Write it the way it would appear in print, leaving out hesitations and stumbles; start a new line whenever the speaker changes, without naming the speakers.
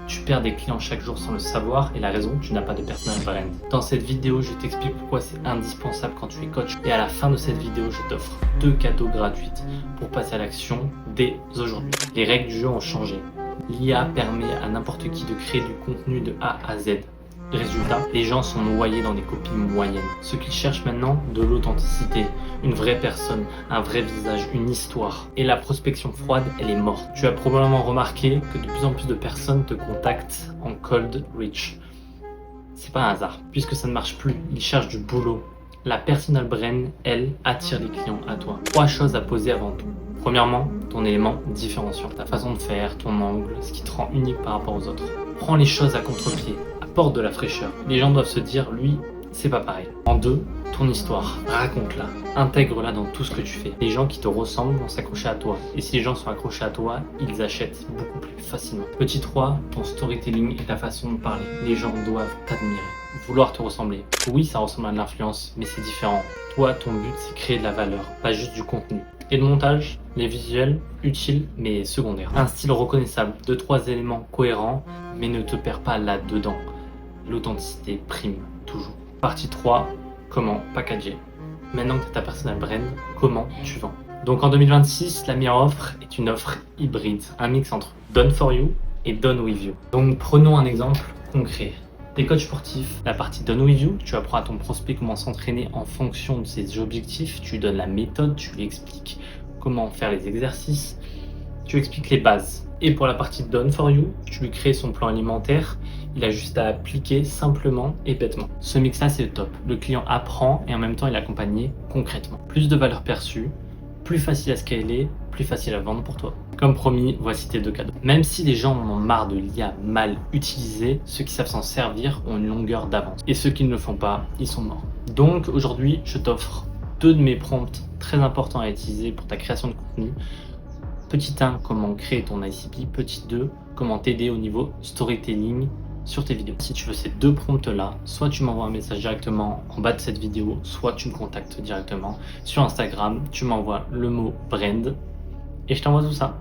Tu perds des clients chaque jour sans le savoir et la raison, tu n'as pas de personal brand. Dans cette vidéo, je t'explique pourquoi c'est indispensable quand tu es coach. Et à la fin de cette vidéo, je t'offre 2 cadeaux gratuits pour passer à l'action dès aujourd'hui. Les règles du jeu ont changé. L'IA permet à n'importe qui de créer du contenu de A à Z. Résultat, les gens sont noyés dans des copies moyennes. Ce qu'ils cherchent maintenant, de l'authenticité, une vraie personne, un vrai visage, une histoire. Et la prospection froide, elle est morte. Tu as probablement remarqué que de plus en plus de personnes te contactent en cold reach. C'est pas un hasard, puisque ça ne marche plus. Ils cherchent du boulot. La personal brand, elle, attire les clients à toi. 3 choses à poser avant tout. Premièrement, ton élément différenciant, ta façon de faire, ton angle, ce qui te rend unique par rapport aux autres. Prends les choses à contre-pied, apporte de la fraîcheur. Les gens doivent se dire, lui, c'est pas pareil. En 2, ton histoire, raconte-la, intègre-la dans tout ce que tu fais. Les gens qui te ressemblent vont s'accrocher à toi. Et si les gens sont accrochés à toi, ils achètent beaucoup plus facilement. Petit 3, ton storytelling et ta façon de parler. Les gens doivent t'admirer, vouloir te ressembler. Oui, ça ressemble à de l'influence, mais c'est différent. Toi, ton but, c'est créer de la valeur, pas juste du contenu. Et le montage, les visuels, utiles mais secondaires. Un style reconnaissable, 2-3 éléments cohérents, mais ne te perds pas là-dedans. L'authenticité prime toujours. Partie 3, comment packager. Maintenant que tu as ta personal brand, comment tu vends. Donc en 2026, la meilleure offre est une offre hybride, un mix entre done for you et done with you. Donc prenons un exemple concret. Des coachs sportifs, la partie done with you, tu apprends à ton prospect comment s'entraîner en fonction de ses objectifs, tu lui donnes la méthode, tu lui expliques comment faire les exercices, tu expliques les bases. Et pour la partie done for you, tu lui crées son plan alimentaire, il a juste à appliquer simplement et bêtement. Ce mix-là, c'est le top. Le client apprend et en même temps, il est accompagné concrètement. Plus de valeur perçue, plus facile à scaler, plus facile à vendre pour toi. Comme promis, voici tes 2 cadeaux. Même si les gens en ont marre de l'IA mal utilisée, ceux qui savent s'en servir ont une longueur d'avance. Et ceux qui ne le font pas, ils sont morts. Donc aujourd'hui, je t'offre 2 de mes prompts très importants à utiliser pour ta création de contenu. Petit 1, comment créer ton ICP. Petit 2, comment t'aider au niveau storytelling sur tes vidéos. Si tu veux ces 2 prompts là, soit tu m'envoies un message directement en bas de cette vidéo, soit tu me contactes directement sur Instagram, tu m'envoies le mot brand et je t'envoie tout ça.